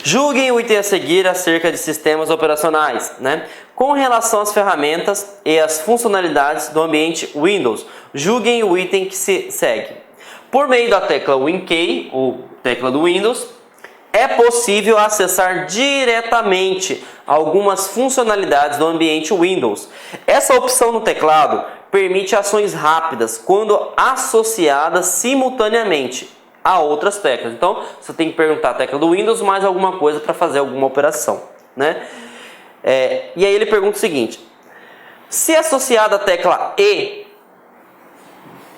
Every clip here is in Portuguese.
Julguem o item a seguir acerca de sistemas operacionais, né? Com relação às ferramentas e às funcionalidades do ambiente Windows, julguem o item que se segue. Por meio da tecla WinKey, ou tecla do Windows, é possível acessar diretamente algumas funcionalidades do ambiente Windows. Essa opção no teclado permite ações rápidas quando associadas simultaneamente a outras teclas. Então, você tem que perguntar a tecla do Windows mais alguma coisa para fazer alguma operação, né? E aí ele pergunta o seguinte: se associada a tecla E,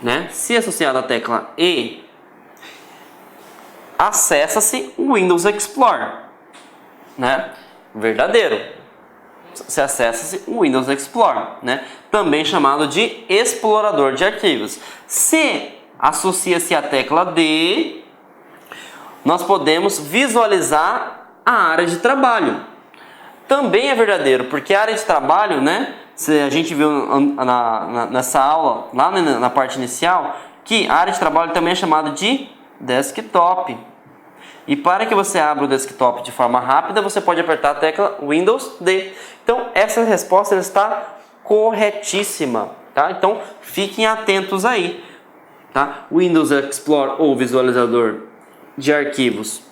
né? Se associada a tecla E, acessa-se o Windows Explorer, né? Verdadeiro. Se acessa-se o Windows Explorer, né? Também chamado de explorador de arquivos. Se associa-se a tecla D, nós podemos visualizar a área de trabalho. Também é verdadeiro, porque a área de trabalho, né? A gente viu nessa aula, lá na parte inicial, que a área de trabalho também é chamada de desktop. E para que você abra o desktop de forma rápida, você pode apertar a tecla Windows D. Então, essa resposta está corretíssima, tá? Então, fiquem atentos aí, tá? Windows Explorer ou visualizador de arquivos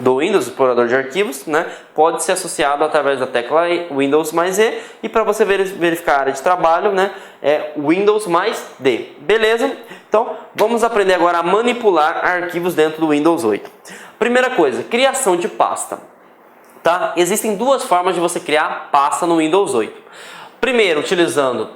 do Windows, explorador de arquivos, né? Pode ser associado através da tecla Windows mais E, e para você verificar a área de trabalho, né, é Windows mais D. Beleza? Então, vamos aprender agora a manipular arquivos dentro do Windows 8. Primeira coisa, criação de pasta. Tá? Existem duas formas de você criar pasta no Windows 8. Primeiro, utilizando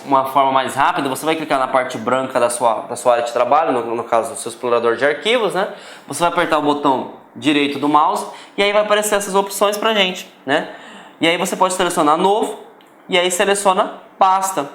uma forma mais rápida, você vai clicar na parte branca da sua área de trabalho, no caso do seu explorador de arquivos, né? Você vai apertar o botão direito do mouse e aí vai aparecer essas opções pra gente, né? E aí você pode selecionar novo e aí seleciona pasta.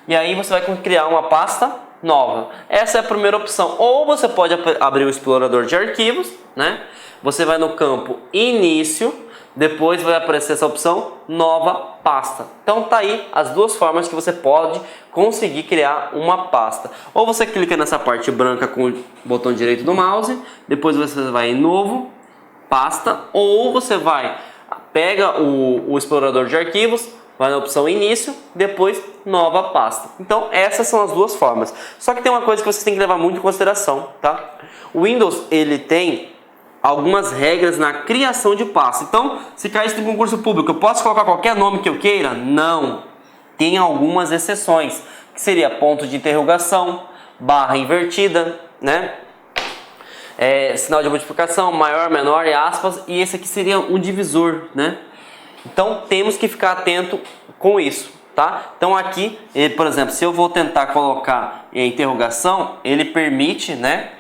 E aí você vai criar uma pasta nova. Essa é a primeira opção. Ou você pode abrir o explorador de arquivos, né? Você vai no campo início, depois vai aparecer essa opção nova pasta. Então tá aí as duas formas que você pode conseguir criar uma pasta. Ou você clica nessa parte branca com o botão direito do mouse, depois você vai em novo, pasta, ou você pega o explorador de arquivos, vai na opção início, depois nova pasta. Então essas são as duas formas. Só que tem uma coisa que você tem que levar muito em consideração, tá? O Windows, ele tem algumas regras na criação de pasta. Então, se cair isso em concurso público, eu posso colocar qualquer nome que eu queira? Não. Tem algumas exceções, que seria ponto de interrogação, barra invertida, né? Sinal de multiplicação, maior, menor e aspas, e esse aqui seria um divisor, né? Então, temos que ficar atento com isso, tá? Então, aqui, por exemplo, se eu vou tentar colocar interrogação, ele permite, né?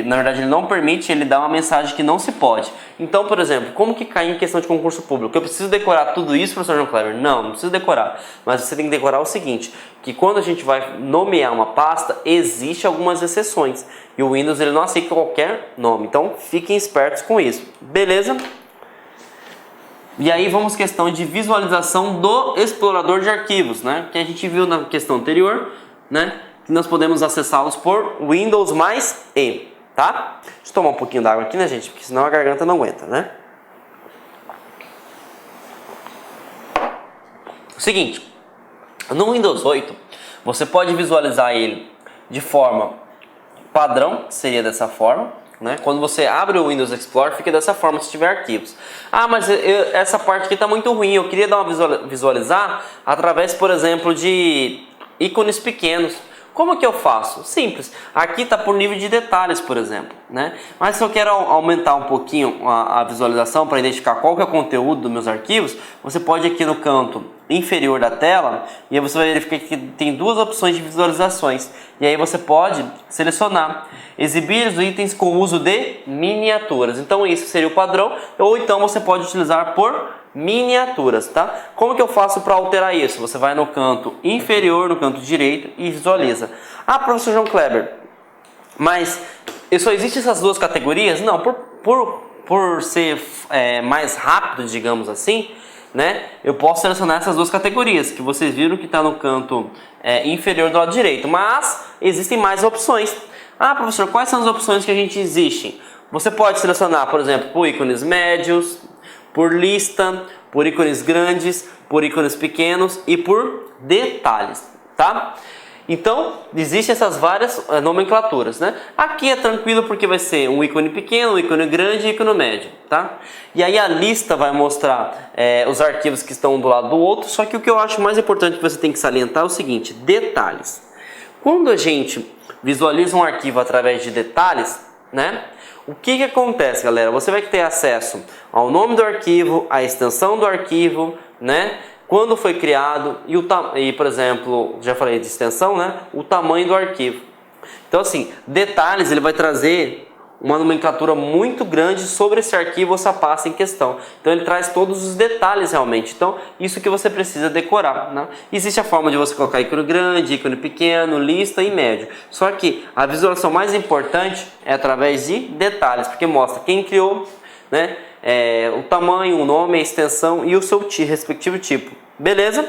Na verdade, ele não permite, ele dá uma mensagem que não se pode. Então, por exemplo, como que cai em questão de concurso público? Eu preciso decorar tudo isso, professor João Kleber? Não precisa decorar. Mas você tem que decorar o seguinte, que quando a gente vai nomear uma pasta, existe algumas exceções. E o Windows, ele não aceita qualquer nome. Então, fiquem espertos com isso. Beleza? E aí, vamos à questão de visualização do explorador de arquivos, né? Que a gente viu na questão anterior, né? Nós podemos acessá-los por Windows mais E, tá? Deixa eu tomar um pouquinho d'água aqui, né, gente? Porque senão a garganta não aguenta, né? Seguinte, no Windows 8, você pode visualizar ele de forma padrão, que seria dessa forma, né? Quando você abre o Windows Explorer, fica dessa forma se tiver arquivos. Ah, mas essa parte aqui está muito ruim, eu queria dar uma visualizar através, por exemplo, de ícones pequenos. Como que eu faço? Simples. Aqui está por nível de detalhes, por exemplo, né? Mas se eu quero aumentar um pouquinho a visualização para identificar qual que é o conteúdo dos meus arquivos, você pode aqui no canto inferior da tela e aí você vai verificar que tem duas opções de visualizações. E aí você pode selecionar exibir os itens com uso de miniaturas. Então isso seria o padrão, ou então você pode utilizar por miniaturas, tá? Como que eu faço para alterar isso? Você vai no canto inferior, no canto direito e visualiza. Ah, professor João Kleber, mas só existem essas duas categorias? Não, por ser mais rápido, digamos assim, né? Eu posso selecionar essas duas categorias, que vocês viram que está no canto inferior do lado direito, mas existem mais opções. Ah, professor, quais são as opções que a gente existe? Você pode selecionar, por exemplo, por ícones médios, por lista, por ícones grandes, por ícones pequenos e por detalhes, tá? Então, existem essas várias nomenclaturas, né? Aqui é tranquilo porque vai ser um ícone pequeno, um ícone grande e um ícone médio, tá? E aí a lista vai mostrar os arquivos que estão um do lado do outro, só que o que eu acho mais importante que você tem que salientar é o seguinte, detalhes. Quando a gente visualiza um arquivo através de detalhes, né? O que acontece, galera? Você vai ter acesso ao nome do arquivo, à extensão do arquivo, né? Quando foi criado e, por exemplo, já falei de extensão, né? O tamanho do arquivo. Então, assim, detalhes ele vai trazer uma nomenclatura muito grande sobre esse arquivo ou essa pasta em questão. Então, ele traz todos os detalhes realmente. Então, isso que você precisa decorar, né? Existe a forma de você colocar ícone grande, ícone pequeno, lista e médio. Só que a visualização mais importante é através de detalhes, porque mostra quem criou, né? O tamanho, o nome, a extensão e o seu respectivo tipo. Beleza?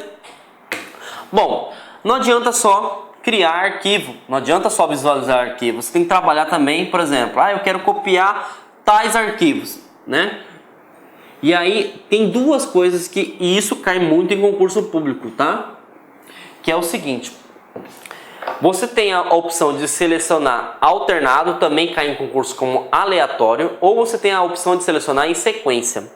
Bom, não adianta só criar arquivo, não adianta só visualizar arquivo. Você tem que trabalhar também, por exemplo, eu quero copiar tais arquivos, né? E aí tem duas coisas que isso cai muito em concurso público, tá? Que é o seguinte: você tem a opção de selecionar alternado, também cai em concurso como aleatório, ou você tem a opção de selecionar em sequência.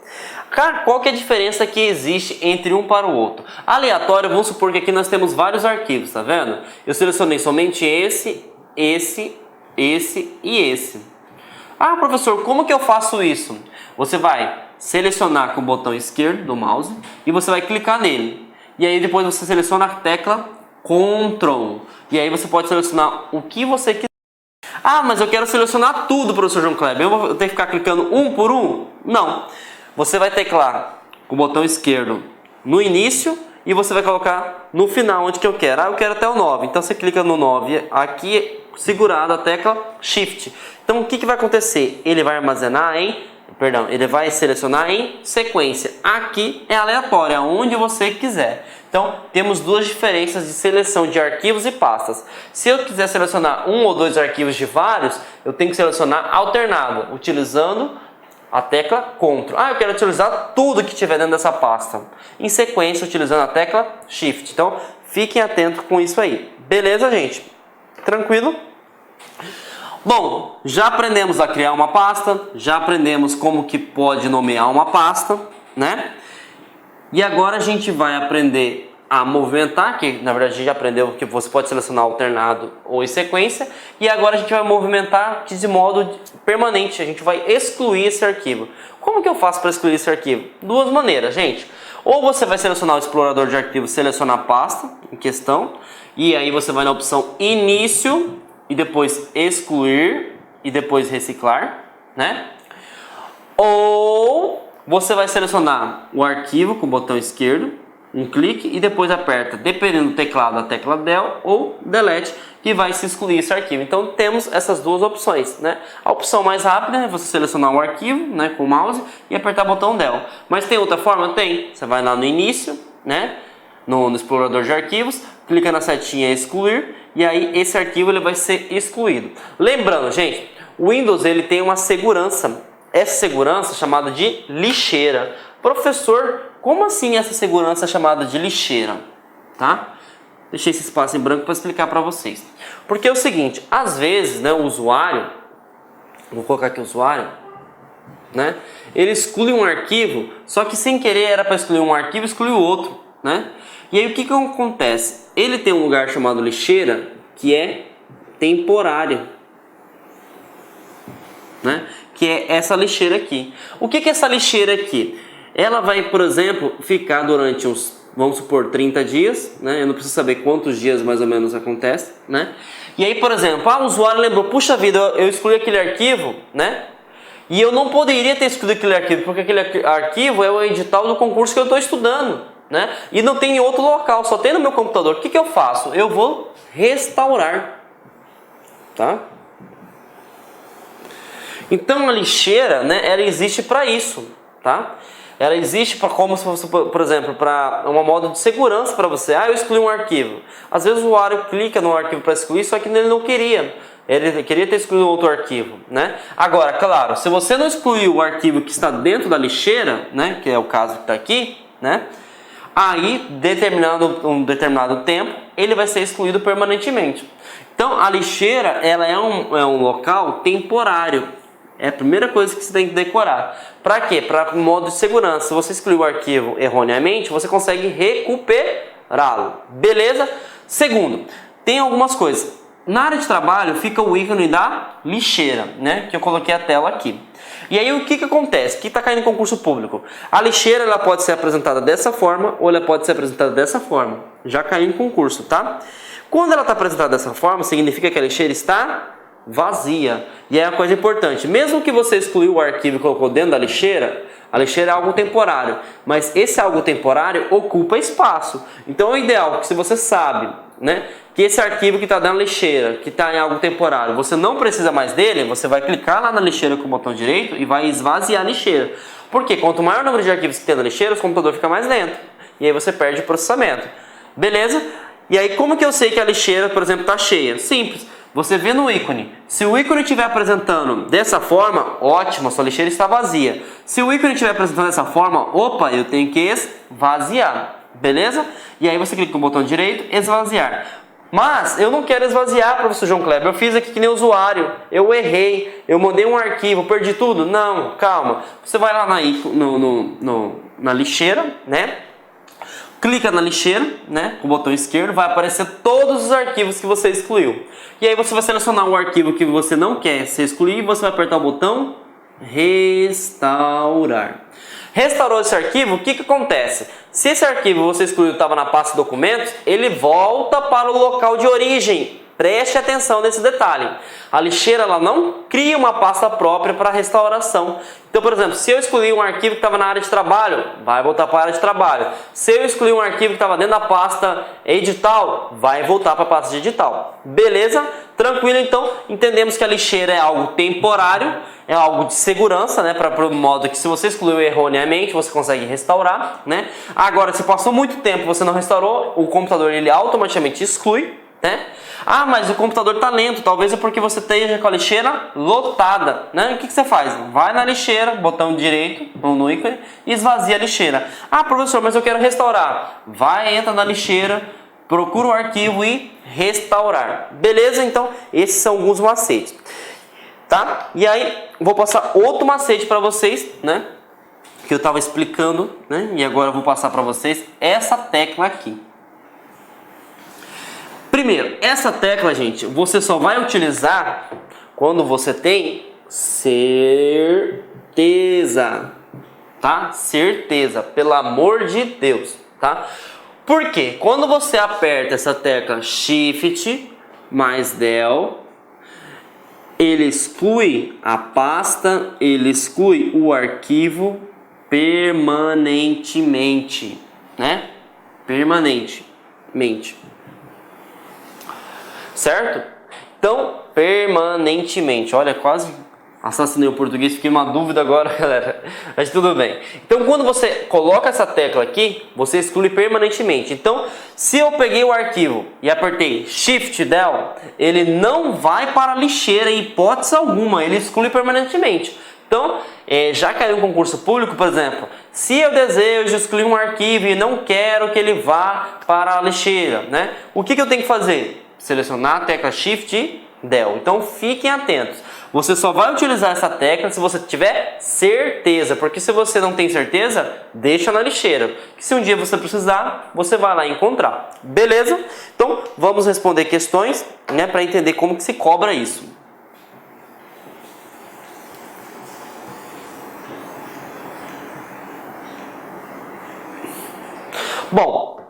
Cara, qual que é a diferença que existe entre um para o outro? Aleatório, vamos supor que aqui nós temos vários arquivos, tá vendo? Eu selecionei somente esse e esse. Ah, professor, como que eu faço isso? Você vai selecionar com o botão esquerdo do mouse e você vai clicar nele. E aí depois você seleciona a tecla Ctrl. E aí você pode selecionar o que você quiser. Ah, mas eu quero selecionar tudo, professor João Kleber. Eu vou ter que ficar clicando um por um? Não. Você vai teclar com o botão esquerdo no início e você vai colocar no final onde que eu quero. Eu quero até o 9. Então você clica no 9 aqui, segurado a tecla Shift. Então o que vai acontecer? Ele vai armazenar ele vai selecionar em sequência. Aqui é aleatório, aonde você quiser. Então, temos duas diferenças de seleção de arquivos e pastas. Se eu quiser selecionar um ou dois arquivos de vários, eu tenho que selecionar alternado, utilizando a tecla Ctrl. Eu quero utilizar tudo que tiver dentro dessa pasta. Em sequência, utilizando a tecla Shift. Então, fiquem atentos com isso aí. Beleza, gente? Tranquilo? Bom, já aprendemos a criar uma pasta, já aprendemos como que pode nomear uma pasta, né? E agora a gente vai aprender a movimentar, que na verdade a gente já aprendeu que você pode selecionar alternado ou em sequência, e agora a gente vai movimentar de modo permanente, a gente vai excluir esse arquivo. Como que eu faço para excluir esse arquivo? Duas maneiras, gente. Ou você vai selecionar o explorador de arquivos, selecionar a pasta em questão, e aí você vai na opção Início, e depois excluir e depois reciclar, né? Ou você vai selecionar o arquivo com o botão esquerdo, um clique e depois aperta, dependendo do teclado, a tecla Del ou Delete, que vai se excluir esse arquivo. Então temos essas duas opções, né? A opção mais rápida é você selecionar o arquivo, né, com o mouse e apertar o botão Del. Mas tem outra forma? Tem. Você vai lá no início, né? No explorador de arquivos, clica na setinha excluir e aí esse arquivo ele vai ser excluído. Lembrando, gente, o Windows ele tem uma segurança, essa segurança chamada de lixeira. Professor, como assim essa segurança chamada de lixeira? Tá? Deixei esse espaço em branco para explicar para vocês. Porque é o seguinte, às vezes, né, o usuário, vou colocar aqui o usuário, né, ele exclui um arquivo, só que sem querer era para excluir um arquivo, excluiu outro, né? E aí o que acontece? Ele tem um lugar chamado lixeira que é temporário, né? Que é essa lixeira aqui. O que é essa lixeira aqui? Ela vai, por exemplo, ficar durante uns, vamos supor, 30 dias, né? Eu não preciso saber quantos dias mais ou menos acontece, né? E aí, por exemplo, o usuário lembrou, puxa vida, eu excluí aquele arquivo, né? E eu não poderia ter excluído aquele arquivo, porque aquele arquivo é o edital do concurso que eu estou estudando, né? E não tem em outro local, só tem no meu computador. O que eu faço? Eu vou restaurar, tá? Então a lixeira, né, ela existe para isso, tá? Ela existe para, como se fosse, por exemplo, para uma modo de segurança para você. Eu excluí um arquivo. Às vezes o usuário clica no arquivo para excluir, só que ele não queria. Ele queria ter excluído outro arquivo, né? Agora, claro, se você não excluiu o arquivo que está dentro da lixeira, né? Que é o caso que está aqui, né? Aí, um determinado tempo, ele vai ser excluído permanentemente. Então, a lixeira, ela é um local temporário. É a primeira coisa que você tem que decorar. Para quê? Para modo de segurança. Se você excluir o arquivo erroneamente, você consegue recuperá-lo. Beleza? Segundo, tem algumas coisas. Na área de trabalho fica o ícone da lixeira, né? Que eu coloquei a tela aqui. E aí o que acontece? Que está caindo em concurso público? A lixeira ela pode ser apresentada dessa forma ou ela pode ser apresentada dessa forma. Já caiu em concurso, tá? Quando ela está apresentada dessa forma, significa que a lixeira está vazia. E é uma coisa importante. Mesmo que você excluiu o arquivo e colocou dentro da lixeira, a lixeira é algo temporário. Mas esse algo temporário ocupa espaço. Então é ideal que se você sabe, né, que esse arquivo que está dentro da lixeira, que está em algo temporário, você não precisa mais dele, você vai clicar lá na lixeira com o botão direito e vai esvaziar a lixeira. Porque quanto maior o número de arquivos que tem na lixeira, o computador fica mais lento. E aí você perde o processamento. Beleza? E aí como que eu sei que a lixeira, por exemplo, está cheia? Simples. Você vê no ícone. Se o ícone estiver apresentando dessa forma, ótimo, a sua lixeira está vazia. Se o ícone estiver apresentando dessa forma, opa, eu tenho que esvaziar. Beleza? E aí você clica no botão direito, esvaziar. Mas eu não quero esvaziar, professor João Kleber. Eu fiz aqui que nem usuário. Eu errei. Eu mandei um arquivo, perdi tudo. Não, calma. Você vai lá na lixeira, né? Clica na lixeira, né, com o botão esquerdo, vai aparecer todos os arquivos que você excluiu. E aí você vai selecionar o arquivo que você não quer se excluir e você vai apertar o botão restaurar. Restaurou esse arquivo, o que acontece? Se esse arquivo você excluiu estava na pasta documentos, ele volta para o local de origem. Preste atenção nesse detalhe. A lixeira ela não cria uma pasta própria para restauração. Então, por exemplo, se eu excluir um arquivo que estava na área de trabalho, vai voltar para a área de trabalho. Se eu excluir um arquivo que estava dentro da pasta edital, vai voltar para a pasta de edital. Beleza? Tranquilo, então entendemos que a lixeira é algo temporário, é algo de segurança, né? Para o modo que se você excluiu erroneamente, você consegue restaurar, né? Agora, se passou muito tempo e você não restaurou, o computador ele automaticamente exclui, né? Ah, mas o computador está lento, talvez é porque você esteja com a lixeira lotada, né? O que você faz? Vai na lixeira, botão direito, no ícone, e esvazia a lixeira. Ah, professor, mas eu quero restaurar. Vai, entra na lixeira, procura o arquivo e restaurar. Beleza? Então, esses são alguns macetes. Tá? E aí, vou passar outro macete para vocês, né? Que eu estava explicando, né? E agora eu vou passar para vocês essa tecla aqui. Primeiro, essa tecla, gente, você só vai utilizar quando você tem certeza, tá? Certeza, pelo amor de Deus, tá? Por quê? Quando você aperta essa tecla Shift mais Del, ele exclui a pasta, ele exclui o arquivo permanentemente, né? Permanentemente. Certo? Então, permanentemente. Olha, quase assassinei o português, fiquei uma dúvida agora, galera. Mas tudo bem. Então, quando você coloca essa tecla aqui, você exclui permanentemente. Então, se eu peguei o arquivo e apertei Shift Del, ele não vai para a lixeira em hipótese alguma, ele exclui permanentemente. Então, já caiu um concurso público, por exemplo, se eu desejo excluir um arquivo e não quero que ele vá para a lixeira, né? O que eu tenho que fazer? Selecionar a tecla Shift e Del. Então fiquem atentos. Você só vai utilizar essa tecla se você tiver certeza, porque se você não tem certeza, deixa na lixeira. Que se um dia você precisar, você vai lá encontrar. Beleza? Então vamos responder questões, né, para entender como que se cobra isso. Bom,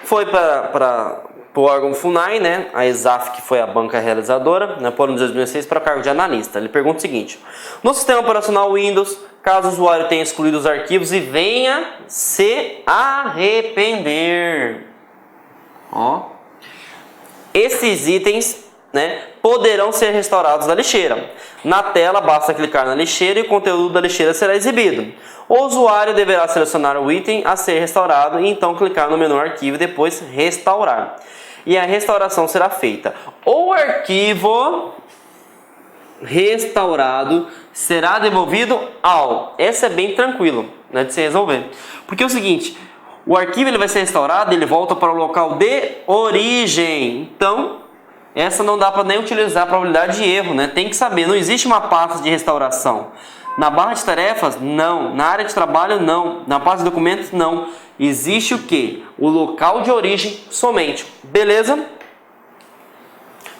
foi para o órgão FUNAI, né, a ESAF, que foi a banca realizadora, né, por ano de 2006, para o cargo de analista. Ele pergunta o seguinte: no sistema operacional Windows, caso o usuário tenha excluído os arquivos e venha se arrepender, esses itens, né, poderão ser restaurados da lixeira. Na tela, basta clicar na lixeira e o conteúdo da lixeira será exibido. O usuário deverá selecionar o item a ser restaurado e então clicar no menu arquivo e depois restaurar. e a restauração será feita. O arquivo restaurado será devolvido ao... Esse é bem tranquilo, né, de se resolver. Porque é o seguinte, o arquivo ele vai ser restaurado, ele volta para o local de origem. Então, essa não dá para nem utilizar a probabilidade de erro, né? Tem que saber, não existe uma pasta de restauração. Na barra de tarefas, não. Na área de trabalho, não. Na pasta de documentos, não. Existe o quê? O local de origem somente. Beleza?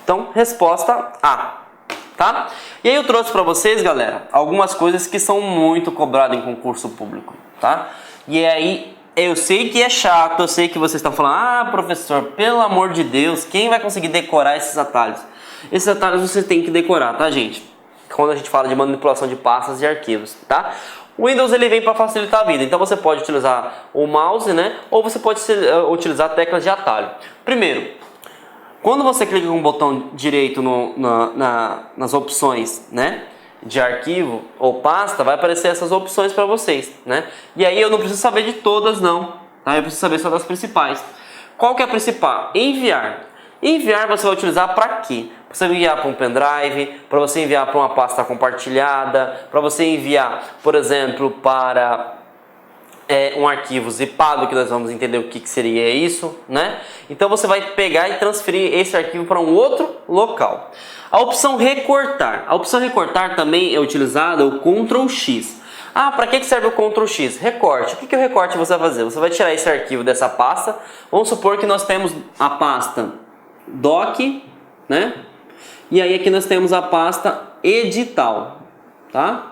Então, resposta A. Tá? E aí eu trouxe para vocês, galera, algumas coisas que são muito cobradas em concurso público, tá? E aí, eu sei que é chato, eu sei que vocês estão falando, ah, professor, pelo amor de Deus, quem vai conseguir decorar esses atalhos? Esses atalhos você tem que decorar, tá, gente? Quando a gente fala de manipulação de pastas e arquivos, tá? O Windows ele vem para facilitar a vida, então você pode utilizar o mouse, né? Ou você pode utilizar teclas de atalho. Primeiro, quando você clica com o botão direito nas opções, né, de arquivo ou pasta, vai aparecer essas opções para vocês, né? E aí eu não preciso saber de todas não, tá? Eu preciso saber só das principais. Qual que é a principal? Enviar. Enviar você vai utilizar para quê? Para você enviar para um pendrive, para você enviar para uma pasta compartilhada, para você enviar, por exemplo, para um arquivo zipado, que nós vamos entender o que seria isso, né? Então você vai pegar e transferir esse arquivo para um outro local. A opção recortar. A opção recortar também é utilizada o Ctrl X. Ah, para que serve o Ctrl X? Recorte. O que o recorte você vai fazer? Você vai tirar esse arquivo dessa pasta. Vamos supor que nós temos a pasta doc, né? E aí aqui nós temos a pasta edital, tá?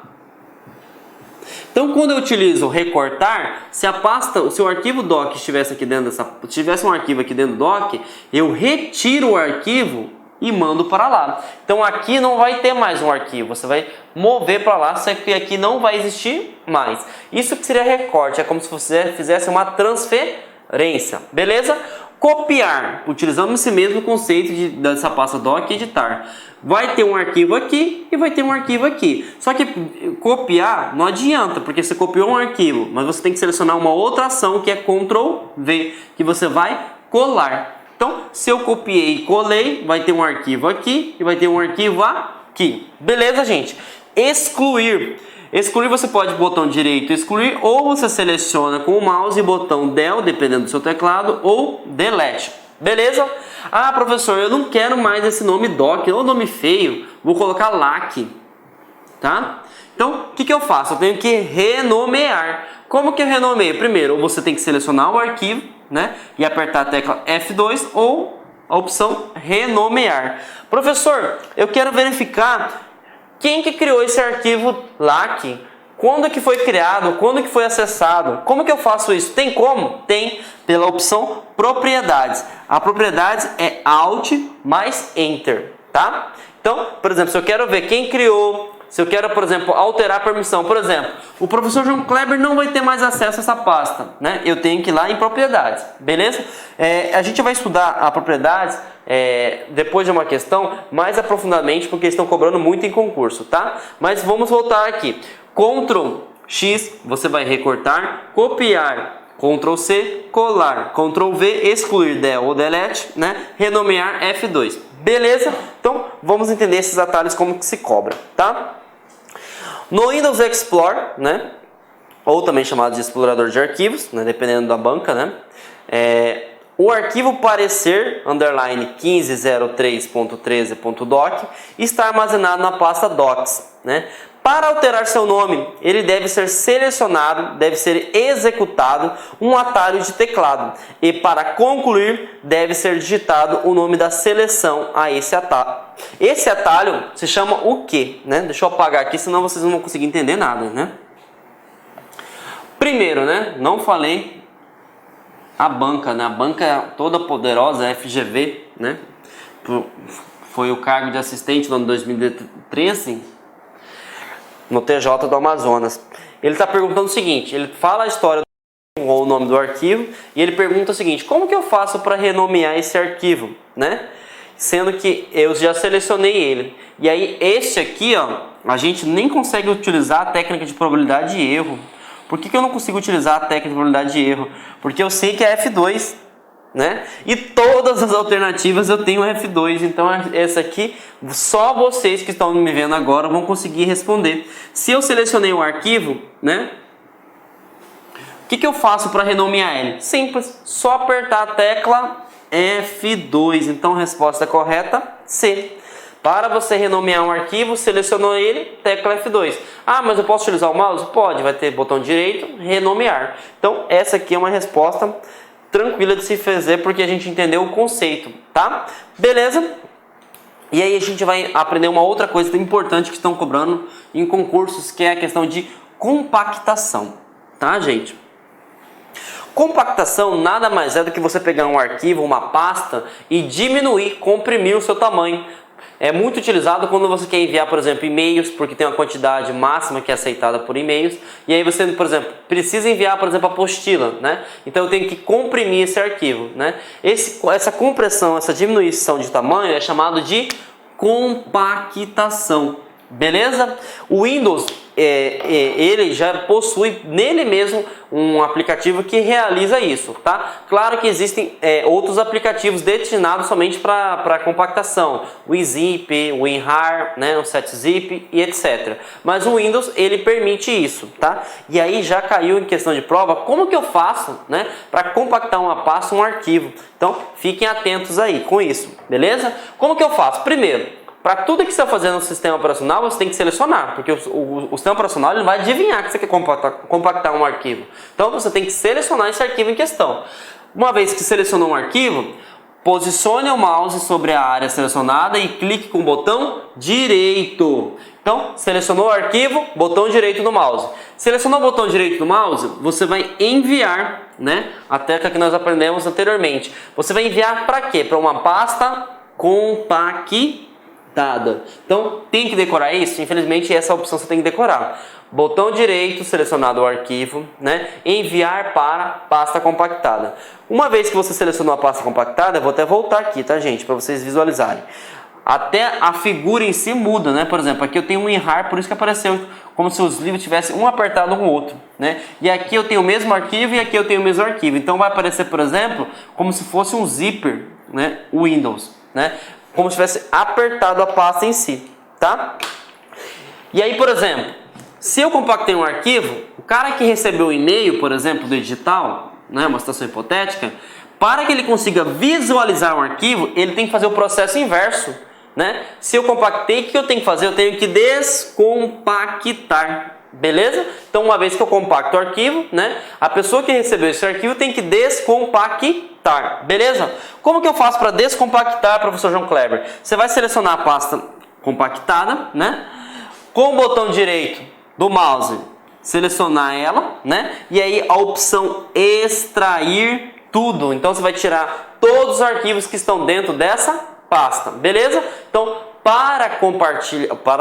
Então, quando eu utilizo recortar, se a pasta, se o arquivo doc estivesse aqui dentro dessa, tivesse um arquivo aqui dentro do doc, eu retiro o arquivo e mando para lá. Então, aqui não vai ter mais um arquivo, você vai mover para lá, só que aqui não vai existir mais. Isso que seria recorte, é como se você fizesse uma transferência, beleza? Copiar, utilizando esse mesmo conceito dessa pasta doc e editar. Vai ter um arquivo aqui e vai ter um arquivo aqui. Só que copiar não adianta, porque você copiou um arquivo, mas você tem que selecionar uma outra ação que é Ctrl V, que você vai colar. Então, se eu copiei e colei, vai ter um arquivo aqui e vai ter um arquivo aqui. Beleza, gente? Excluir. Excluir você pode botão direito excluir, ou você seleciona com o mouse e botão del, dependendo do seu teclado, ou delete. Beleza? Ah, professor, eu não quero mais esse nome doc, é um nome feio, vou colocar lac, tá? Então, o que eu faço? Eu tenho que renomear. Como que eu renomeio? Primeiro, você tem que selecionar o arquivo, né? E apertar a tecla F2 ou a opção renomear. Professor, eu quero verificar quem que criou esse arquivo LAC? Quando que foi criado? Quando que foi acessado? Como que eu faço isso? Tem como? Tem, pela opção propriedades. A propriedades é Alt mais Enter, tá? Então, por exemplo, se eu quero ver quem criou, se eu quero, por exemplo, alterar a permissão, por exemplo, o professor João Kleber não vai ter mais acesso a essa pasta, né? Eu tenho que ir lá em propriedades, beleza? A gente vai estudar a propriedades depois de uma questão mais aprofundadamente, porque eles estão cobrando muito em concurso, tá? Mas vamos voltar aqui. Ctrl X, você vai recortar, copiar, Ctrl C, colar, Ctrl V, excluir del ou delete, né? Renomear F2. Beleza? Então, vamos entender esses atalhos como que se cobra, tá? No Windows Explorer, né? Ou também chamado de explorador de arquivos, né? Dependendo da banca, né? O arquivo parecer underline 1503.13.doc está armazenado na pasta docs, né? Para alterar seu nome, ele deve ser selecionado, deve ser executado um atalho de teclado. E para concluir, deve ser digitado o nome da seleção a esse atalho. Esse atalho se chama o quê? Né? Deixa eu apagar aqui, senão vocês não vão conseguir entender nada, né? Primeiro, né? Não falei a banca, né? A banca toda poderosa, a FGV, né? Foi o cargo de assistente no ano 2013 no TJ do Amazonas. Ele está perguntando o seguinte, ele fala a história ou o nome do arquivo e ele pergunta o seguinte, como que eu faço para renomear esse arquivo, né? Sendo que eu já selecionei ele. E aí esse aqui, ó, a gente nem consegue utilizar a técnica de probabilidade de erro. Por que eu não consigo utilizar a técnica de probabilidade de erro? Porque eu sei que é F2, né? E todas as alternativas eu tenho F2, então essa aqui só vocês que estão me vendo agora vão conseguir responder. Se eu selecionei um arquivo, né? O que eu faço para renomear ele? Simples, só apertar a tecla F2. Então resposta correta C. Para você renomear um arquivo, selecionou ele, tecla F2. Ah, mas eu posso utilizar o mouse? Pode, vai ter botão direito, renomear. Então essa aqui é uma resposta tranquila de se fazer porque a gente entendeu o conceito, tá? Beleza? E aí a gente vai aprender uma outra coisa importante que estão cobrando em concursos, que é a questão de compactação, tá, gente? Compactação nada mais é do que você pegar um arquivo, uma pasta e diminuir, comprimir o seu tamanho. É muito utilizado quando você quer enviar, por exemplo, e-mails, porque tem uma quantidade máxima que é aceitada por e-mails. E aí você, por exemplo, precisa enviar, por exemplo, a apostila, né? Então eu tenho que comprimir esse arquivo, né? Essa compressão, essa diminuição de tamanho é chamado de compactação. Beleza? O Windows, ele já possui nele mesmo um aplicativo que realiza isso, tá? Claro que existem outros aplicativos destinados somente para compactação, o WinZip, o WinRAR, né, o SetZip e etc. Mas o Windows, ele permite isso, tá? E aí já caiu em questão de prova, como que eu faço, né, para compactar uma pasta, um arquivo? Então, fiquem atentos aí com isso, beleza? Como que eu faço? Primeiro, para tudo que você vai fazer no sistema operacional, você tem que selecionar, porque o sistema operacional ele vai adivinhar que você quer compactar um arquivo. Então você tem que selecionar esse arquivo em questão. Uma vez que selecionou um arquivo, posicione o mouse sobre a área selecionada e clique com o botão direito. Então, selecionou o arquivo, botão direito do mouse. Selecionou o botão direito do mouse, você vai enviar, né, a tecla que nós aprendemos anteriormente. Você vai enviar para quê? Para uma pasta compactada. Então tem que decorar isso? Infelizmente essa opção você tem que decorar. Botão direito, selecionado o arquivo, né? Enviar para pasta compactada. Uma vez que você selecionou a pasta compactada, eu vou até voltar aqui, tá, gente? Para vocês visualizarem. Até a figura em si muda, né? Por exemplo, aqui eu tenho um WinRAR, por isso que apareceu como se os livros tivessem um apertado com o outro, né? E aqui eu tenho o mesmo arquivo e aqui eu tenho o mesmo arquivo. Então vai aparecer, por exemplo, como se fosse um zíper, né? Windows, né? Como se tivesse apertado a pasta em si, tá? E aí, por exemplo, se eu compactei um arquivo, o cara que recebeu o e-mail, por exemplo, do edital, né, uma situação hipotética, para que ele consiga visualizar um arquivo, ele tem que fazer o processo inverso, né? Se eu compactei, o que eu tenho que fazer? Eu tenho que descompactar, beleza? Então, uma vez que eu compacto o arquivo, né, a pessoa que recebeu esse arquivo tem que descompactar, beleza? Como que eu faço para descompactar, professor João Kleber? Você vai selecionar a pasta compactada, né? Com o botão direito do mouse, selecionar ela, né? E aí a opção extrair tudo. Então você vai tirar todos os arquivos que estão dentro dessa pasta, beleza? Então, para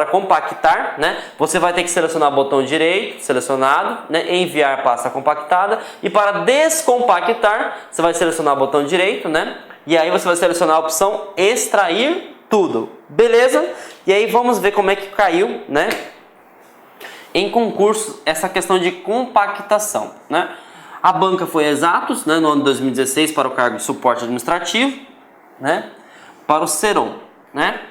compactar, né, você vai ter que selecionar o botão direito, selecionado, né, enviar pasta compactada, e para descompactar, você vai selecionar o botão direito, né, e aí você vai selecionar a opção extrair tudo, beleza? E aí vamos ver como é que caiu, né, em concurso essa questão de compactação, né? A banca foi Exatos, né, no ano de 2016 para o cargo de suporte administrativo, né, para o Seron, né?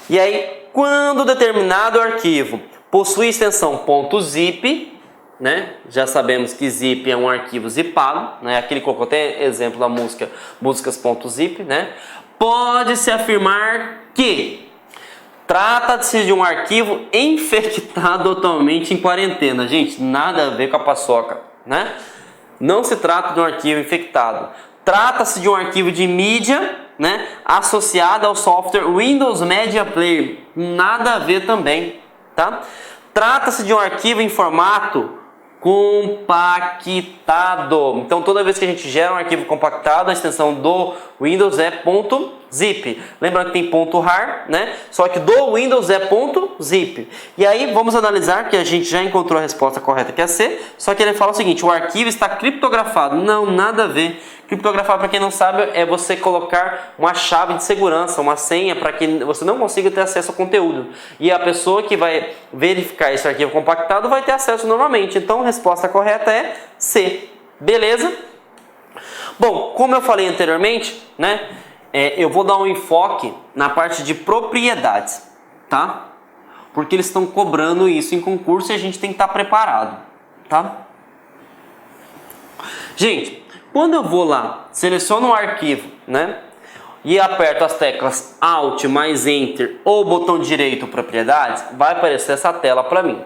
E aí, quando determinado arquivo possui extensão .zip, né? Já sabemos que zip é um arquivo zipado, né? Aqui ele colocou até exemplo da música músicas.zip, né? Pode-se afirmar que trata-se de um arquivo infectado totalmente em quarentena. Gente, nada a ver com a paçoca, né? Não se trata de um arquivo infectado. Trata-se de um arquivo de mídia, né, associado ao software Windows Media Player. Nada a ver também, tá? Trata-se de um arquivo em formato compactado. Então toda vez que a gente gera um arquivo compactado, a extensão do Windows é .zip. Lembrando que tem .rar, né? Só que do Windows é .zip. E aí vamos analisar que a gente já encontrou a resposta correta, que é C. Só que ele fala o seguinte: o arquivo está criptografado. Não, nada a ver. Criptografar, para quem não sabe, é você colocar uma chave de segurança, uma senha, para que você não consiga ter acesso ao conteúdo. E a pessoa que vai verificar esse arquivo compactado vai ter acesso normalmente. Então a resposta correta é C. Beleza? Bom, como eu falei anteriormente, né, eu vou dar um enfoque na parte de propriedades, tá? Porque eles estão cobrando isso em concurso e a gente tem que estar preparado, tá? Gente, quando eu vou lá, seleciono um arquivo, né, e aperto as teclas Alt mais Enter ou botão direito propriedades, vai aparecer essa tela para mim.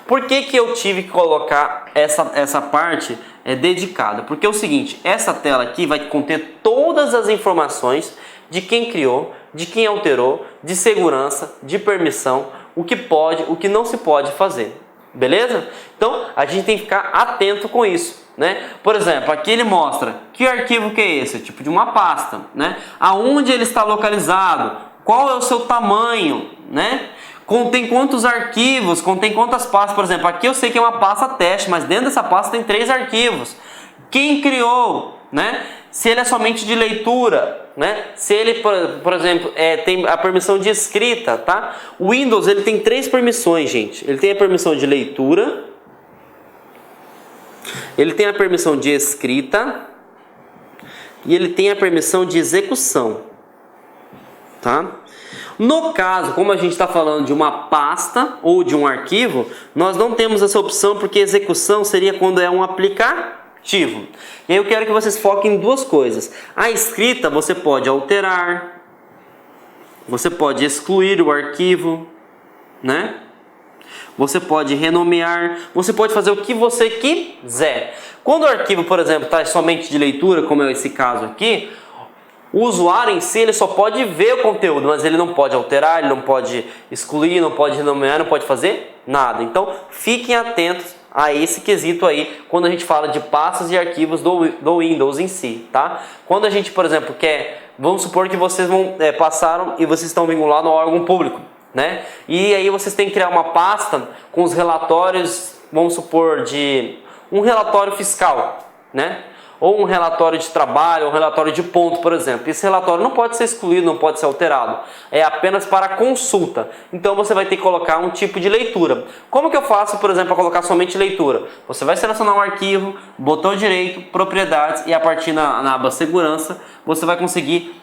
Por que que eu tive que colocar essa parte dedicada? Porque é o seguinte, essa tela aqui vai conter todas as informações de quem criou, de quem alterou, de segurança, de permissão, o que pode, o que não se pode fazer. Beleza? Então a gente tem que ficar atento com isso, né? Por exemplo, aqui ele mostra que arquivo que é esse, tipo de uma pasta, né? Aonde ele está localizado, qual é o seu tamanho, né? Contém quantos arquivos, contém quantas pastas. Por exemplo, aqui eu sei que é uma pasta teste, mas dentro dessa pasta tem 3 arquivos. Quem criou, né? Se ele é somente de leitura, né? Se ele, por exemplo, tem a permissão de escrita, tá? O Windows ele tem 3 permissões, gente. Ele tem a permissão de leitura, ele tem a permissão de escrita e ele tem a permissão de execução, tá? No caso, como a gente está falando de uma pasta ou de um arquivo, nós não temos essa opção porque execução seria quando é um aplicativo. E aí eu quero que vocês foquem em 2 coisas. A escrita você pode alterar, você pode excluir o arquivo, né? Você pode renomear, você pode fazer o que você quiser. Quando o arquivo, por exemplo, está somente de leitura, como é esse caso aqui, o usuário em si ele só pode ver o conteúdo, mas ele não pode alterar, ele não pode excluir, não pode renomear, não pode fazer nada. Então fiquem atentos a esse quesito aí quando a gente fala de pastas e arquivos do Windows em si, tá? Quando a gente, por exemplo, vamos supor que vocês passaram e vocês estão vinculados a um órgão público, né? E aí vocês têm que criar uma pasta com os relatórios, vamos supor, de um relatório fiscal, né? Ou um relatório de trabalho, ou um relatório de ponto, por exemplo. Esse relatório não pode ser excluído, não pode ser alterado. É apenas para consulta. Então você vai ter que colocar um tipo de leitura. Como que eu faço, por exemplo, para colocar somente leitura? Você vai selecionar um arquivo, botão direito, propriedades, e a partir na aba segurança, você vai conseguir,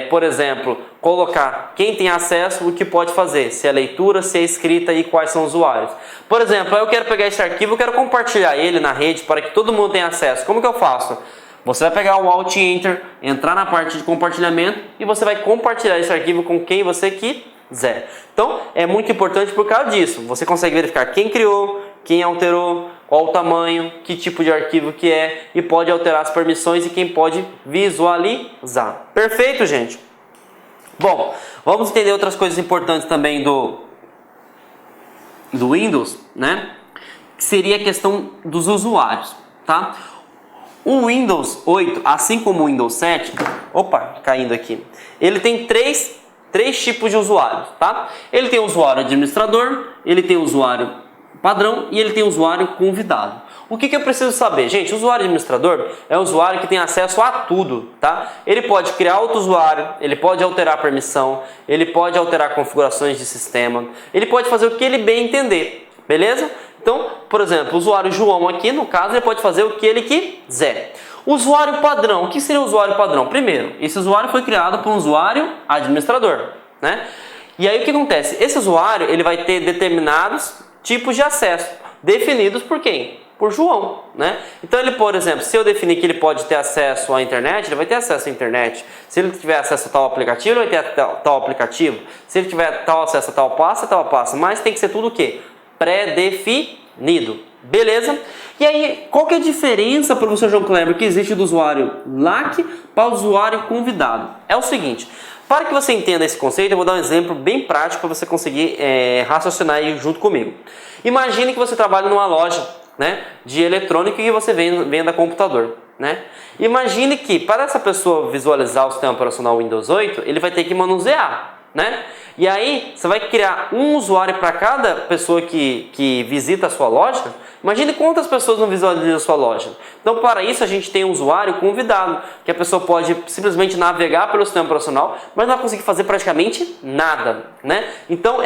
por exemplo, colocar quem tem acesso, o que pode fazer, se é leitura, se é escrita e quais são os usuários. Por exemplo, eu quero pegar esse arquivo, eu quero compartilhar ele na rede para que todo mundo tenha acesso. Como que eu faço? Você vai pegar o Alt Enter, entrar na parte de compartilhamento e você vai compartilhar esse arquivo com quem você quiser. Então, é muito importante por causa disso. Você consegue verificar quem criou, quem alterou, qual o tamanho, que tipo de arquivo que é e pode alterar as permissões e quem pode visualizar. Perfeito, gente? Bom, vamos entender outras coisas importantes também do Windows, né? Que seria a questão dos usuários, tá? O Windows 8, assim como o Windows 7, caindo aqui, ele tem três tipos de usuários, tá? Ele tem o usuário administrador, ele tem o usuário padrão e ele tem o usuário convidado. O que eu preciso saber? Gente, o usuário administrador é um usuário que tem acesso a tudo, tá? Ele pode criar outro usuário, ele pode alterar a permissão, ele pode alterar configurações de sistema, ele pode fazer o que ele bem entender, beleza? Então, por exemplo, o usuário João aqui, no caso, ele pode fazer o que ele quiser. Usuário padrão, o que seria o usuário padrão? Primeiro, esse usuário foi criado por um usuário administrador, né? E aí o que acontece? Esse usuário, ele vai ter determinados tipos de acesso, definidos por quem? Por João, né? Então ele, por exemplo, se eu definir que ele pode ter acesso à internet, ele vai ter acesso à internet. Se ele tiver acesso a tal aplicativo, ele vai ter tal aplicativo. Se ele tiver tal acesso a tal pasta, mas tem que ser tudo o quê? Pré-definido, beleza? E aí, qual que é a diferença, professor João Kleber, que existe do usuário LAC para o usuário convidado? É o seguinte, para que você entenda esse conceito, eu vou dar um exemplo bem prático para você conseguir raciocinar aí junto comigo. Imagine que você trabalha numa loja, né, de eletrônica e você venda computador, né? Imagine que para essa pessoa visualizar o sistema operacional Windows 8, ele vai ter que manusear, né? E aí você vai criar um usuário para cada pessoa que visita a sua loja Imagine quantas pessoas não visualizam a sua loja. Então, para isso, a gente tem um usuário convidado, que a pessoa pode simplesmente navegar pelo sistema operacional, mas não vai conseguir fazer praticamente nada, né? Então,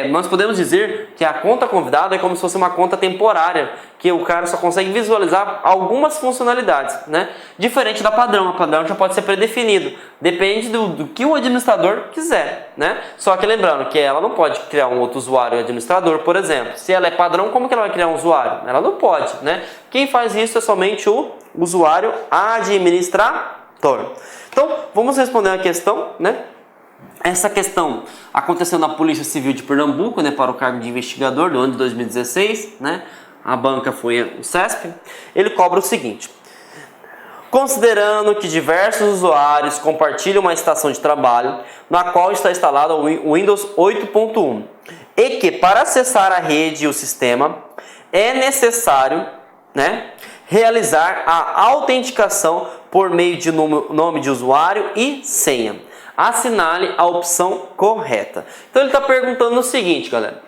nós podemos dizer que a conta convidada é como se fosse uma conta temporária, que o cara só consegue visualizar algumas funcionalidades, né? Diferente da padrão. A padrão já pode ser predefinido, depende do que o administrador quiser, né? Só que lembrando que ela não pode criar um outro usuário administrador, por exemplo. Se ela é padrão, como que ela vai criar um usuário? Ela não pode, né? Quem faz isso é somente o usuário administrador. Então, vamos responder a questão, né? Essa questão aconteceu na Polícia Civil de Pernambuco, né, para o cargo de investigador do ano de 2016, né? A banca foi o CESP. Ele cobra o seguinte: considerando que diversos usuários compartilham uma estação de trabalho na qual está instalado o Windows 8.1 e que para acessar a rede e o sistema é necessário, né, realizar a autenticação por meio de nome de usuário e senha, assinale a opção correta. Então ele está perguntando o seguinte, galera: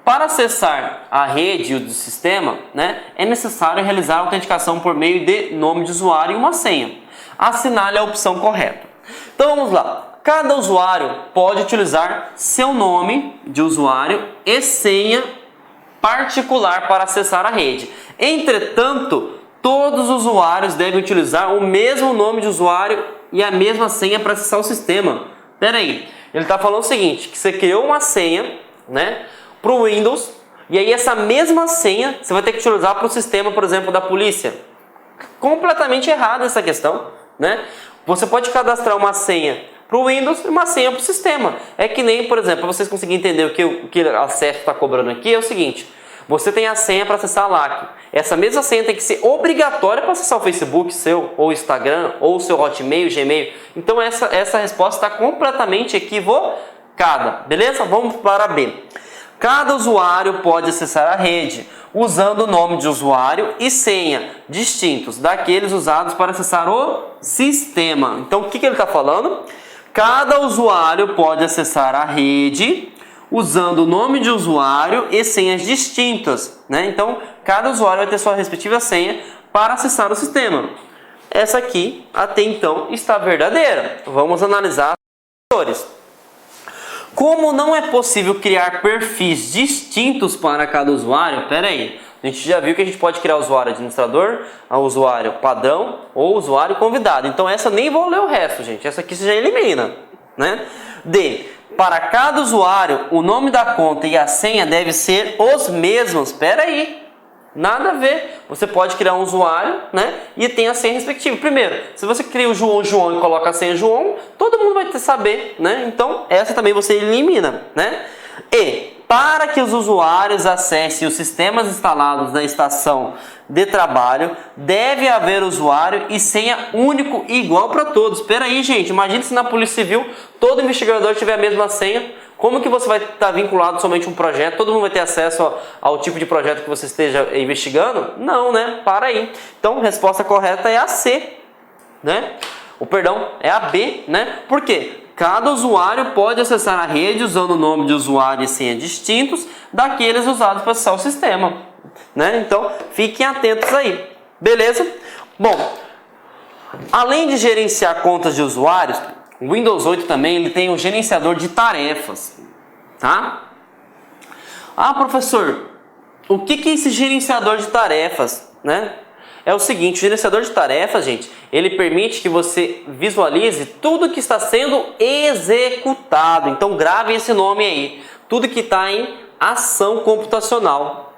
para acessar a rede do sistema, né, é necessário realizar a autenticação por meio de nome de usuário e uma senha. Assinale a opção correta. Então vamos lá. Cada usuário pode utilizar seu nome de usuário e senha particular para acessar a rede. Entretanto, todos os usuários devem utilizar o mesmo nome de usuário e a mesma senha para acessar o sistema. Pera aí, ele está falando o seguinte, que você criou uma senha, né, para o Windows, e aí essa mesma senha você vai ter que utilizar para o sistema, por exemplo, da polícia. Completamente errada essa questão, né? Você pode cadastrar uma senha para o Windows e uma senha para o sistema. É que nem, por exemplo, para vocês conseguirem entender o que a acesso está cobrando aqui, é o seguinte: você tem a senha para acessar a LAC. Essa mesma senha tem que ser obrigatória para acessar o Facebook seu, ou o Instagram, ou o seu Hotmail, Gmail. Então essa resposta está completamente equivocada. Beleza? Vamos para B. Cada usuário pode acessar a rede usando o nome de usuário e senha distintos daqueles usados para acessar o sistema. Então, o que ele está falando? Cada usuário pode acessar a rede usando o nome de usuário e senhas distintas, né? Então, cada usuário vai ter sua respectiva senha para acessar o sistema. Essa aqui, até então, está verdadeira. Vamos analisar os fatores. Como não é possível criar perfis distintos para cada usuário, pera aí, a gente já viu que a gente pode criar usuário administrador, usuário padrão ou usuário convidado. Então essa nem vou ler o resto, gente. Essa aqui você já elimina, né? D. Para cada usuário, o nome da conta e a senha devem ser os mesmos. Pera aí. Nada a ver. Você pode criar um usuário, né, e tem a senha respectiva. Primeiro, se você cria o João e coloca a senha João, todo mundo vai saber, né? Então, essa também você elimina, né? E para que os usuários acessem os sistemas instalados na estação de trabalho, deve haver usuário e senha único e igual para todos. Espera aí, gente. Imagina se na Polícia Civil todo investigador tiver a mesma senha. Como que você vai estar vinculado somente a um projeto? Todo mundo vai ter acesso ao tipo de projeto que você esteja investigando? Não, né? Para aí. Então, a resposta correta é a C, né? É a B, né? Por quê? Cada usuário pode acessar a rede usando o nome de usuário e senha distintos daqueles usados para acessar o sistema, né? Então, fiquem atentos aí. Beleza? Bom, além de gerenciar contas de usuários, o Windows 8 também ele tem um gerenciador de tarefas, tá? Ah, professor, o que é esse gerenciador de tarefas, né? É o seguinte, o gerenciador de tarefas, gente, ele permite que você visualize tudo que está sendo executado. Então grave esse nome aí, tudo que está em ação computacional,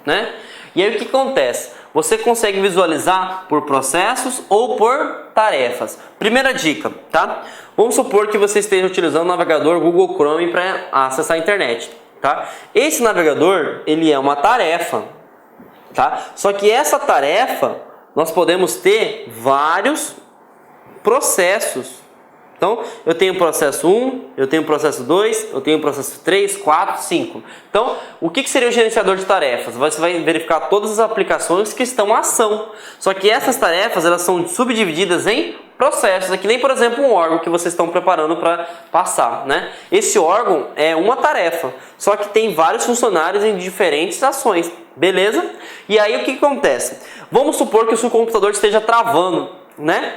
né? E aí o que acontece? Você consegue visualizar por processos ou por tarefas. Primeira dica, tá? Vamos supor que você esteja utilizando o navegador Google Chrome para acessar a internet, tá? Esse navegador, ele é uma tarefa, tá? Só que essa tarefa, nós podemos ter vários processos. Então, eu tenho o processo 1, eu tenho o processo 2, eu tenho o processo 3, 4, 5. Então, o que seria o gerenciador de tarefas? Você vai verificar todas as aplicações que estão em ação. Só que essas tarefas, elas são subdivididas em processos, é que nem, por exemplo, um órgão que vocês estão preparando para passar, né? Esse órgão é uma tarefa, só que tem vários funcionários em diferentes ações, beleza? E aí o que acontece? Vamos supor que o seu computador esteja travando, né?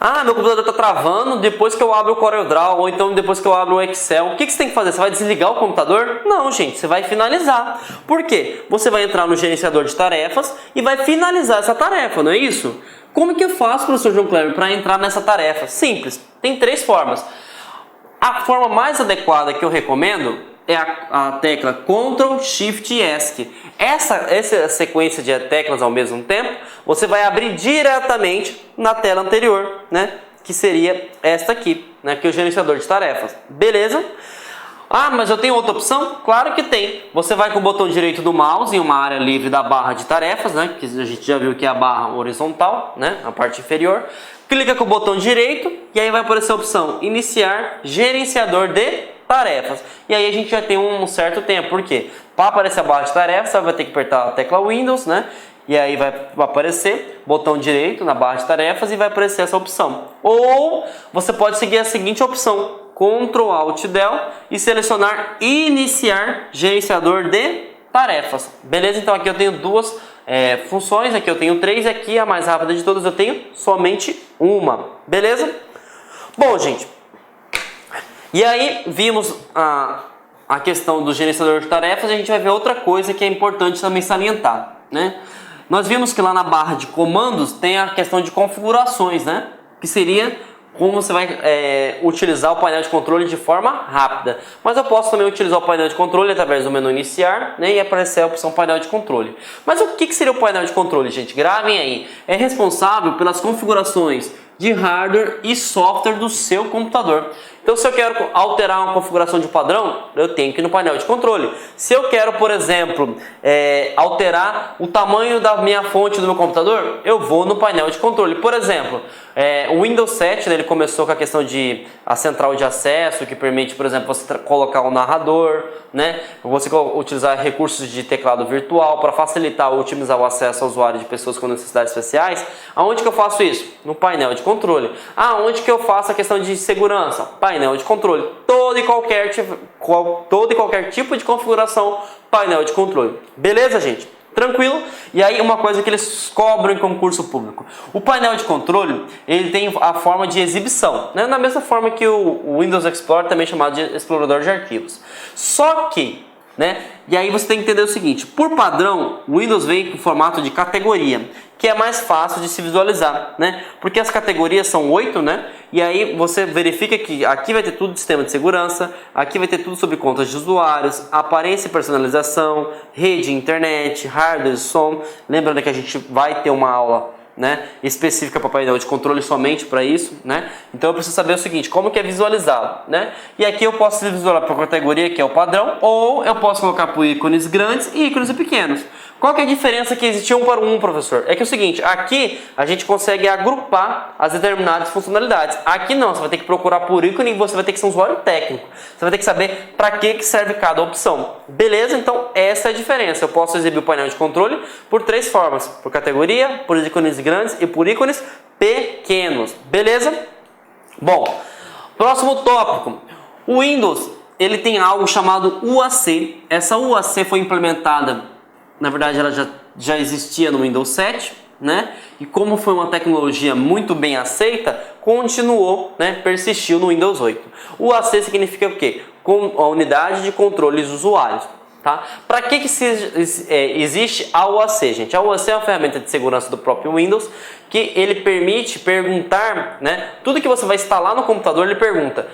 Ah, meu computador está travando depois que eu abro o CorelDRAW, ou então depois que eu abro o Excel. O que você tem que fazer? Você vai desligar o computador? Não, gente, você vai finalizar. Por quê? Você vai entrar no gerenciador de tarefas e vai finalizar essa tarefa, não é isso? Como que eu faço, professor João Cléber, para entrar nessa tarefa? Simples, tem 3 formas. A forma mais adequada que eu recomendo é a tecla Ctrl Shift e ESC. Essa sequência de teclas ao mesmo tempo, você vai abrir diretamente na tela anterior, né? Que seria esta aqui, né? Que é o gerenciador de tarefas. Beleza? Ah, mas eu tenho outra opção? Claro que tem. Você vai com o botão direito do mouse em uma área livre da barra de tarefas, né? Que a gente já viu que é a barra horizontal, né? A parte inferior. Clica com o botão direito e aí vai aparecer a opção Iniciar Gerenciador de Tarefas. E aí a gente já tem um certo tempo. Por quê? Para aparecer a barra de tarefas, você vai ter que apertar a tecla Windows, né? E aí vai aparecer botão direito na barra de tarefas e vai aparecer essa opção. Ou você pode seguir a seguinte opção: Ctrl Alt Del e selecionar Iniciar Gerenciador de Tarefas. Beleza? Então aqui eu tenho duas funções, aqui eu tenho 3 e aqui a mais rápida de todas eu tenho somente uma. Beleza? Bom, gente, e aí vimos a questão do gerenciador de tarefas. A gente vai ver outra coisa que é importante também salientar, né? Nós vimos que lá na barra de comandos tem a questão de configurações, né? Que seria como você vai utilizar o painel de controle de forma rápida. Mas eu posso também utilizar o painel de controle através do menu iniciar, né, e aparecer a opção painel de controle. Mas o que seria o painel de controle, gente? Gravem aí. É responsável pelas configurações de hardware e software do seu computador. Então, se eu quero alterar uma configuração de padrão, eu tenho que ir no painel de controle. Se eu quero, por exemplo, alterar o tamanho da minha fonte do meu computador, eu vou no painel de controle. Por exemplo, o Windows 7, né, ele começou com a questão de a central de acesso, que permite, por exemplo, você colocar um narrador, né? Você utilizar recursos de teclado virtual para facilitar ou otimizar o acesso ao usuário de pessoas com necessidades especiais. Aonde que eu faço isso? No painel de controle. Aonde que eu faço a questão de segurança? Painel de controle. Todo e qualquer tipo de configuração, painel de controle. Beleza, gente? Tranquilo? E aí uma coisa que eles cobram em concurso público. O painel de controle, ele tem a forma de exibição, né? Na mesma forma que o Windows Explorer, também chamado de explorador de arquivos. Só que, né? E aí você tem que entender o seguinte: por padrão, o Windows vem com formato de categoria, que é mais fácil de se visualizar, né? Porque as categorias são 8, né? E aí você verifica que aqui vai ter tudo de sistema de segurança, aqui vai ter tudo sobre contas de usuários, aparência e personalização, rede, internet, hardware, som. Lembrando que a gente vai ter uma aula, né, específica para painel de controle somente para isso, né? Então eu preciso saber o seguinte: como que é visualizado, né? E aqui eu posso visualizar por categoria, que é o padrão, ou eu posso colocar por ícones grandes e ícones pequenos. Qual que é a diferença que existe um para um, professor? É que é o seguinte: aqui a gente consegue agrupar as determinadas funcionalidades. Aqui não, você vai ter que procurar por ícone e você vai ter que ser um usuário técnico. Você vai ter que saber para que serve cada opção. Beleza? Então essa é a diferença. Eu posso exibir o painel de controle por 3 formas: por categoria, por ícones grandes e por ícones pequenos. Beleza? Bom, próximo tópico. O Windows, ele tem algo chamado UAC. Essa UAC foi implementada, na verdade ela já existia no Windows 7, né? E como foi uma tecnologia muito bem aceita, continuou, né? Persistiu no Windows 8. O UAC significa o quê? Com a unidade de controle dos usuários. Tá? Para que existe a UAC, gente? A UAC é uma ferramenta de segurança do próprio Windows, que ele permite perguntar, né? Tudo que você vai instalar no computador, ele pergunta: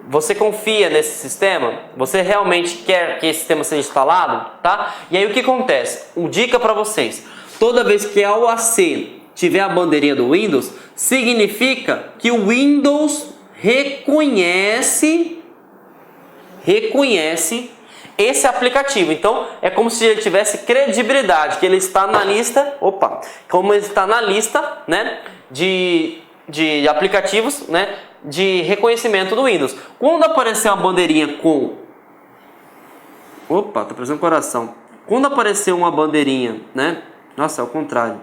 você confia nesse sistema? Você realmente quer que esse sistema seja instalado? Tá? E aí o que acontece? Uma dica para vocês: toda vez que a UAC tiver a bandeirinha do Windows, significa que o Windows reconhece esse aplicativo. Então é como se ele tivesse credibilidade, que ele está na lista, como ele está na lista, né, de aplicativos, né, de reconhecimento do Windows. Quando aparecer uma bandeirinha com... tá parecendo um coração. Quando aparecer uma bandeirinha, né? Nossa, é o contrário.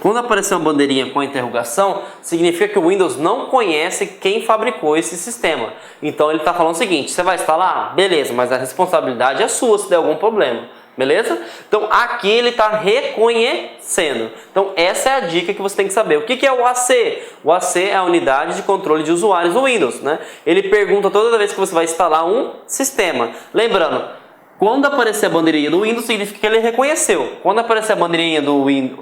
Quando aparecer uma bandeirinha com a interrogação, significa que o Windows não conhece quem fabricou esse sistema. Então ele está falando o seguinte: você vai instalar? Beleza, mas a responsabilidade é sua se der algum problema. Beleza? Então aqui ele está reconhecendo. Então essa é a dica que você tem que saber. O que é o AC? O AC é a unidade de controle de usuários do Windows, né? Ele pergunta toda vez que você vai instalar um sistema. Lembrando, quando aparecer a bandeirinha do Windows, significa que ele reconheceu. Quando aparecer a bandeirinha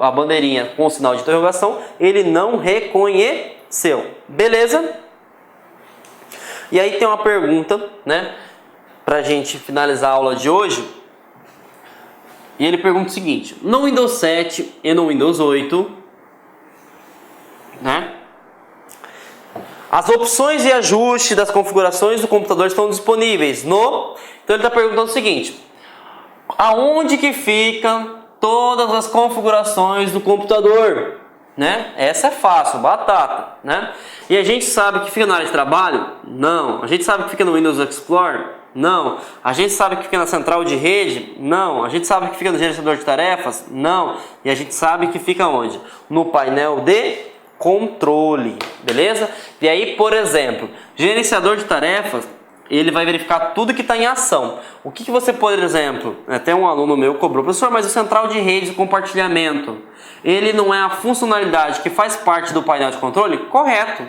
a bandeirinha com o sinal de interrogação, ele não reconheceu. Beleza? E aí tem uma pergunta, né? Pra gente finalizar a aula de hoje. E ele pergunta o seguinte: no Windows 7 e no Windows 8, né, as opções de ajuste das configurações do computador estão disponíveis no... Então ele está perguntando o seguinte: aonde que ficam todas as configurações do computador? Né? Essa é fácil, batata, né? E a gente sabe que fica na área de trabalho? Não. A gente sabe que fica no Windows Explorer? Não. A gente sabe que fica na central de rede? Não. A gente sabe que fica no gerenciador de tarefas? Não. E a gente sabe que fica onde? No painel de controle, beleza? E aí, por exemplo, gerenciador de tarefas, ele vai verificar tudo que está em ação. O que você, por exemplo, até um aluno meu cobrou: professor, mas o central de rede e compartilhamento, ele não é a funcionalidade que faz parte do painel de controle? Correto.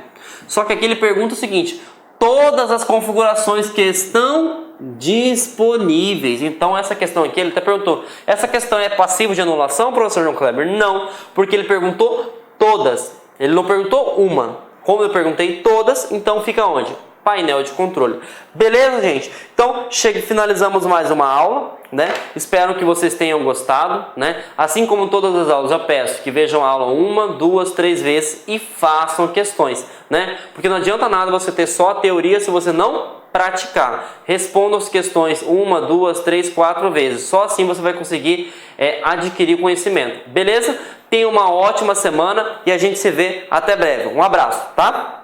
Só que aqui ele pergunta o seguinte: todas as configurações que estão disponíveis. Então essa questão aqui, ele até perguntou: essa questão é passiva de anulação, professor João Kleber? Não, porque ele perguntou todas. Ele não perguntou uma. Como eu perguntei todas, então fica onde? Painel de controle. Beleza, gente? Então, finalizamos mais uma aula, né? Espero que vocês tenham gostado, né? Assim como todas as aulas, eu peço que vejam a aula 1, 2, 3 vezes e façam questões, né? Porque não adianta nada você ter só a teoria se você não praticar. Responda as questões 1, 2, 3, 4 vezes. Só assim você vai conseguir adquirir conhecimento. Beleza? Tenha uma ótima semana e a gente se vê até breve. Um abraço, tá?